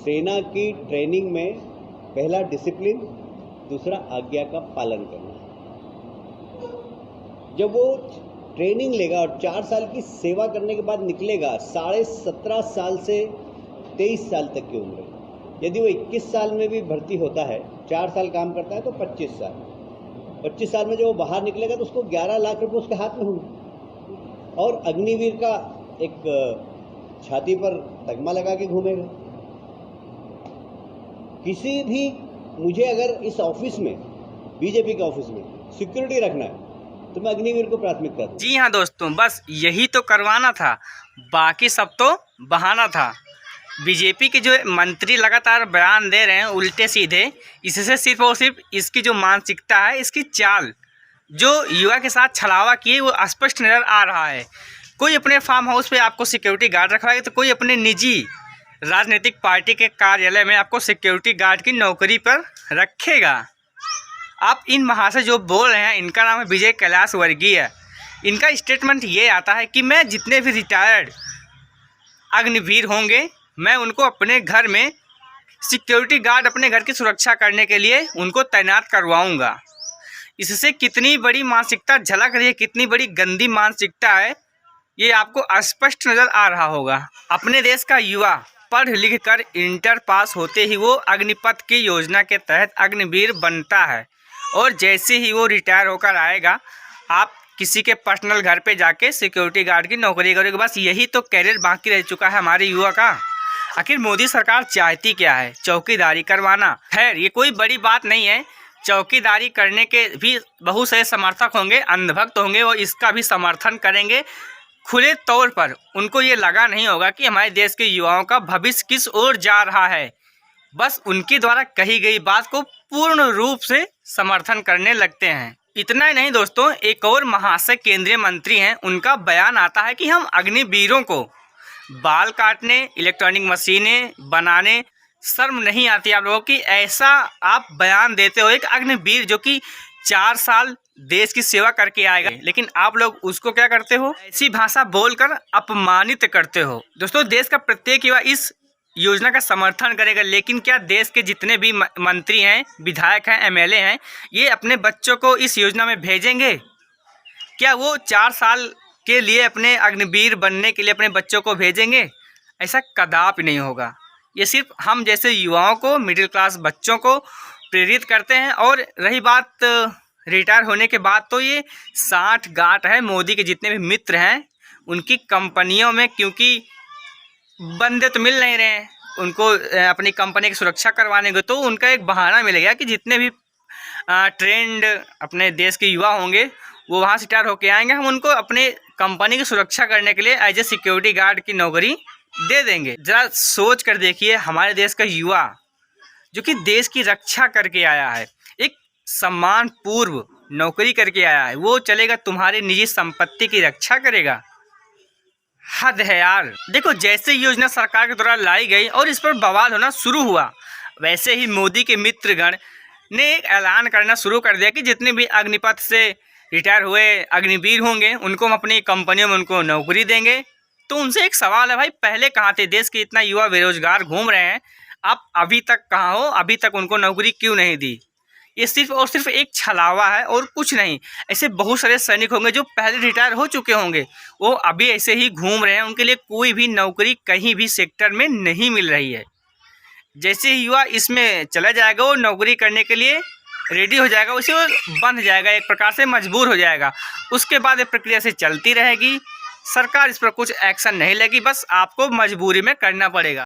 सेना की ट्रेनिंग में पहला डिसिप्लिन, दूसरा आज्ञा का पालन करना। जब वो ट्रेनिंग लेगा और 4 साल की सेवा करने के बाद निकलेगा, 17.5 साल से 23 साल तक की उम्र। यदि वो 21 साल में भी भर्ती होता है, 4 साल काम करता है तो 25 साल। 25 साल में जब वो बाहर निकलेगा तो उसको 11 लाख रुपए उसके हाथ में होंगे और अग्निवीर का एक छाती पर तगमा लगा के घूमेगा। किसी भी मुझे अगर इस ऑफिस में, बीजेपी के ऑफिस में सिक्योरिटी रखना है तो मैं अग्निवीर को प्राथमिकता दूं। जी हाँ दोस्तों, बस यही तो करवाना था, बाकी सब तो बहाना था। बीजेपी के जो मंत्री लगातार बयान दे रहे हैं उल्टे सीधे, इससे सिर्फ और सिर्फ इसकी जो मानसिकता है, इसकी चाल जो युवा के साथ छलावा किए वो स्पष्ट नज़र आ रहा है। कोई अपने फार्म हाउस पे आपको सिक्योरिटी गार्ड रखवाएगा तो कोई अपने निजी राजनीतिक पार्टी के कार्यालय में आपको सिक्योरिटी गार्ड की नौकरी पर रखेगा। आप इन महाशय जो बोल रहे हैं, इनका नाम है विजय कैलाश वर्गीय। इनका स्टेटमेंट ये आता है कि मैं जितने भी रिटायर्ड अग्निवीर होंगे मैं उनको अपने घर में सिक्योरिटी गार्ड, अपने घर की सुरक्षा करने के लिए उनको तैनात करवाऊंगा। इससे कितनी बड़ी मानसिकता झलक रही है, कितनी बड़ी गंदी मानसिकता है, ये आपको स्पष्ट नज़र आ रहा होगा। अपने देश का युवा पढ़ लिख कर इंटर पास होते ही वो अग्निपथ की योजना के तहत अग्निवीर बनता है और जैसे ही वो रिटायर होकर आएगा, आप किसी के पर्सनल घर पे जाके सिक्योरिटी गार्ड की नौकरी करोगे। बस यही तो कैरियर बाकी रह चुका है हमारे युवा का। आखिर मोदी सरकार चाहती क्या है? चौकीदारी करवाना। खैर, ये कोई बड़ी बात नहीं है। चौकीदारी करने के भी बहुत से समर्थक होंगे, अंधभक्त होंगे, वो इसका भी समर्थन करेंगे खुले तौर पर। उनको ये लगा नहीं होगा कि हमारे देश के युवाओं का भविष्य किस ओर जा रहा है। बस उनके द्वारा कही गई बात को पूर्ण रूप से समर्थन करने लगते हैं। इतना ही नहीं दोस्तों, एक और महाशय केंद्रीय मंत्री हैं, उनका बयान आता है कि हम अग्निवीरों को बाल काटने, इलेक्ट्रॉनिक मशीनें बनाने शर्म नहीं आती आप लोगों की? ऐसा आप बयान देते हो एक अग्निवीर जो कि 4 साल देश की सेवा करके आएगा, लेकिन आप लोग उसको क्या करते हो? ऐसी भाषा बोलकर अपमानित करते हो। दोस्तों, देश का प्रत्येक युवा इस योजना का समर्थन करेगा, लेकिन क्या देश के जितने भी मंत्री हैं, विधायक हैं, एमएलए हैं, ये अपने बच्चों को इस योजना में भेजेंगे? क्या वो 4 साल के लिए अपने अग्निवीर बनने के लिए अपने बच्चों को भेजेंगे? ऐसा कदापि नहीं होगा। ये सिर्फ हम जैसे युवाओं को, मिडिल क्लास बच्चों को प्रेरित करते हैं। और रही बात रिटायर होने के बाद, तो ये 60 गांठ है। मोदी के जितने भी मित्र हैं उनकी कंपनियों में, क्योंकि बंदे तो मिल नहीं रहे हैं उनको अपनी कंपनी की सुरक्षा करवाने को, तो उनका एक बहाना मिलेगा कि जितने भी ट्रेंड अपने देश के युवा होंगे वो वहाँ से रिटायर होके आएंगे, हम उनको अपने कंपनी की सुरक्षा करने के लिए एज ए सिक्योरिटी गार्ड की नौकरी दे देंगे। ज़रा सोच कर देखिए, हमारे देश का युवा जो कि देश की रक्षा करके आया है, एक सम्मान पूर्व नौकरी करके आया है, वो चलेगा तुम्हारी निजी संपत्ति की रक्षा करेगा? हद है यार। देखो, जैसे योजना सरकार के द्वारा लाई गई और इस पर बवाल होना शुरू हुआ, वैसे ही मोदी के मित्रगण ने एक ऐलान करना शुरू कर दिया कि जितने भी अग्निपथ से रिटायर हुए अग्निवीर होंगे उनको हम अपनी कंपनियों में उनको नौकरी देंगे। तो उनसे एक सवाल है, भाई पहले कहाँ थे? देश के इतना युवा बेरोजगार घूम रहे हैं, आप अभी तक कहाँ हो? अभी तक उनको नौकरी क्यों नहीं दी? ये सिर्फ और सिर्फ एक छलावा है और कुछ नहीं। ऐसे बहुत सारे सैनिक होंगे जो पहले रिटायर हो चुके होंगे, वो अभी ऐसे ही घूम रहे हैं, उनके लिए कोई भी नौकरी कहीं भी सेक्टर में नहीं मिल रही है। जैसे ही युवा इसमें चला जाएगा, वो नौकरी करने के लिए रेडी हो जाएगा, उसे वो बंध जाएगा, एक प्रकार से मजबूर हो जाएगा। उसके बाद ये प्रक्रिया से चलती रहेगी, सरकार इस पर कुछ एक्शन नहीं लेगी, बस आपको मजबूरी में करना पड़ेगा।